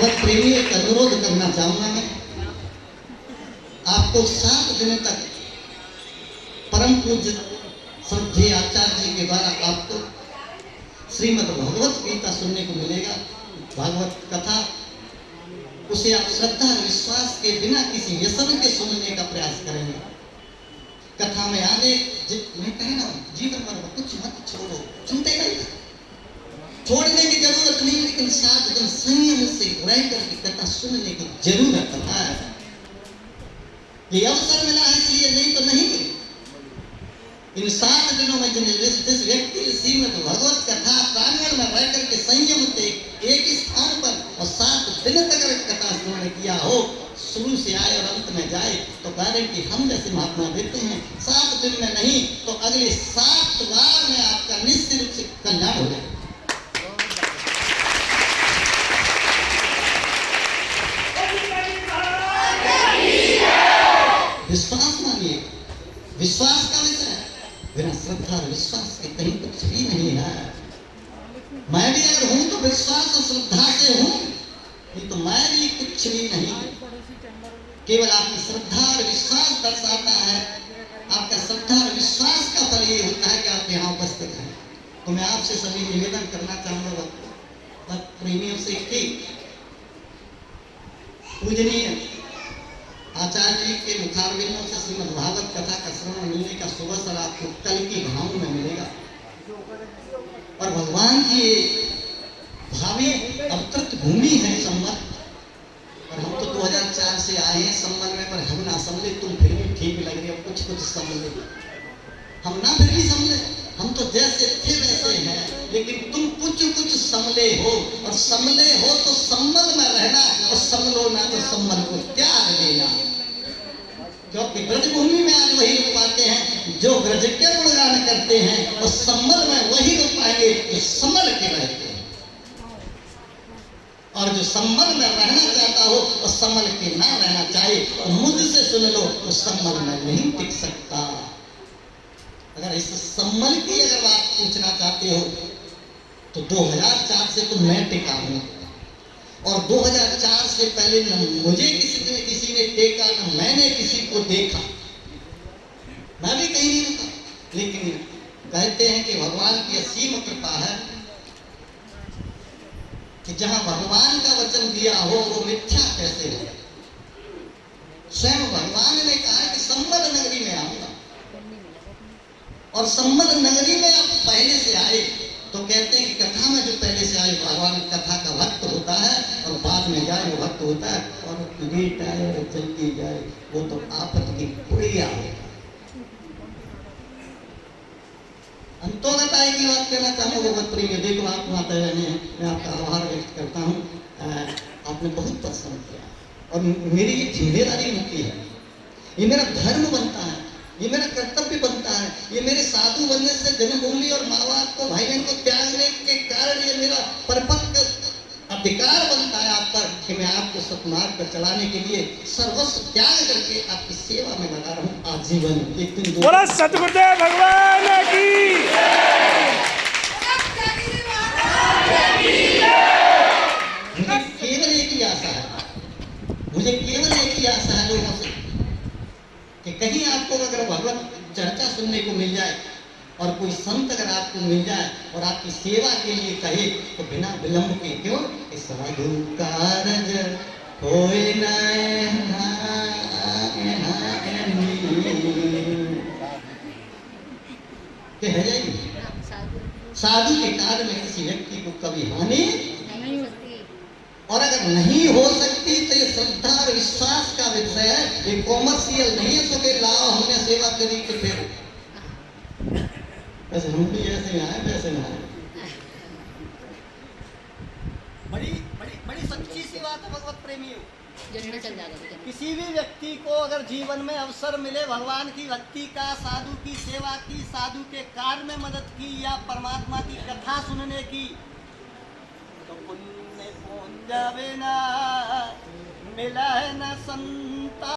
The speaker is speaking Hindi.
भगवत प्रेमी एक अनुरोध करना चाहूंगा मैं आपको 7 दिन तक परम पूज्य श्रद्धेय आचार्य जी के द्वारा आपको श्रीमद् भगवत गीता सुनने को मिलेगा। भागवत कथा उसे आप श्रद्धा और विश्वास के बिना किसी व्यसन के सुनने का प्रयास करेंगे। कथा में आगे मैं कह रहा हूँ जीवन भर कुछ मत छोड़ो, सुनते नहीं, छोड़ने की जरूरत नहीं, लेकिन 7 दिन संयम से रह करके कथा सुनने की जरूरत है। ये अवसर मिला है इसलिए, नहीं तो नहीं। इन 7 दिनों में जिस व्यक्ति श्रीमद् भगवत कथा प्रांगण में रह करके संयम से एक स्थान पर और 7 दिन तक अगर कथा श्रवण किया हो, शुरू से आए और अंत में जाए, तो गारंटी हम जैसे महात्मा देते हैं 7 दिन में नहीं तो अगले 7 बार में आपका निश्चित रूप से कल्याण हो जाए। विश्वास मानिए, विश्वास का विषय है। बिना श्रद्धा और विश्वास के कहीं कुछ भी नहीं है। मैं भी अगर हूं तो विश्वास और श्रद्धा से हूं, नहीं तो मैं भी कुछ भी नहीं। केवल आपकी श्रद्धा और विश्वास दर्शाता है। आपका श्रद्धा और विश्वास का फल ये होता है कि आप यहाँ उपस्थित हैं। तो मैं आपसे सभी निवेदन करना चाहूंगा भक्त प्रेमियों से कि पूजनीय आचार्य जी के मुखारबिंदों से श्रीमद् भागवत कथा का श्रवण मिलने का शुभ अवसर आपको कल की घाव में मिलेगा। और भगवान की भावी अवतृत भूमि है संवत, और हम तो 2004 से आए हैं संवत में, पर हम ना समझे, तुम फिर भी ठीक लग रही हो, कुछ समझे, हम ना फिर भी समझे, हम तो जैसे थे वैसे हैं, लेकिन तुम कुछ समले हो, और समले हो तो संबल में रहना, और समलो ना तो संबल को त्याग देना। क्योंकि ब्रजभूमि में आज वही लोग पाते हैं जो ब्रज के गुणगान करते हैं, और संबल में वही लोग पाएंगे जो संबल के रहते हैं। और जो संबल में रहना चाहता हो और संबल के ना रहना चाहे, तो मुझसे सुन लो, तो संबल में नहीं टिक सकता। अगर इस संबल की अगर बात पूछना चाहते हो तो 2004 से तो मैं टिका हूं, और 2004 से पहले न मुझे किसी ने टेका, न मैंने किसी को देखा। मैं भी कहीं नहीं रुका, लेकिन कहते हैं कि भगवान की असीम कृपा है कि जहां भगवान का वचन दिया हो वो मिथ्या कैसे हो। स्वयं भगवान ने कहा कि संबल नगरी में आऊंगा, और संबल नगरी में आप पहले से आए, तो कहते हैं कि कथा में जो पहले से आए भगवान कथा का भक्त होता है, और बाद में जाए वो भक्त होता है, और लेट आए और जल्दी जाए वो तो आपत की पुड़िया होता है। अंतोगताई की बात कहना चाहूँगा भगवत प्रेमी, देखो आप माता रानी, मैं आपका आभार व्यक्त करता हूँ। आपने बहुत पसंद किया, और मेरी ये जिम्मेदारी बनती है, ये मेरा धर्म बनता है, ये मेरा कर्तव्य बनता है, ये मेरे साधु बनने से जन्मभूमि और माँ बाप को, भाई बहन को त्यागने के कारण ये मेरा परिपक्व अधिकार बनता है आप पर कि मैं आपको सतमार्ग पर चलाने के लिए सर्वस्व त्याग करके आपकी सेवा में लगा रहा हूँ आजीवन। एक दिन बोला सतगुरुदेव भगवान की। मुझे केवल एक ही आशा है, मुझे केवल एक ही आशा है लोगों से कि कहीं आपको अगर भगवत चर्चा सुनने को मिल जाए, और कोई संत अगर आपको मिल जाए और आपकी सेवा के लिए कहे, तो बिना विलंब के, क्यों, साधु कारज होए साधु के कार्य में किसी व्यक्ति को कभी हानि नहीं होती, और अगर नहीं हो सकती तो ये श्रद्धा और विश्वास का विषय है, ये कॉमर्शियल नहीं है। तो के लाओ हमने सेवा करी तो फिर वैसे हम भी ऐसे आए वैसे ना आए। बड़ी सच्ची सी बात है भगवत प्रेमियों। किसी भी व्यक्ति को अगर जीवन में अवसर मिले भगवान की भक्ति का, साधु की सेवा की, साधु के कार्य में मदद की, या परमात्मा की कथा सुनने की, तो पुण्य पहुंच जावे ना, मिला है ना संता।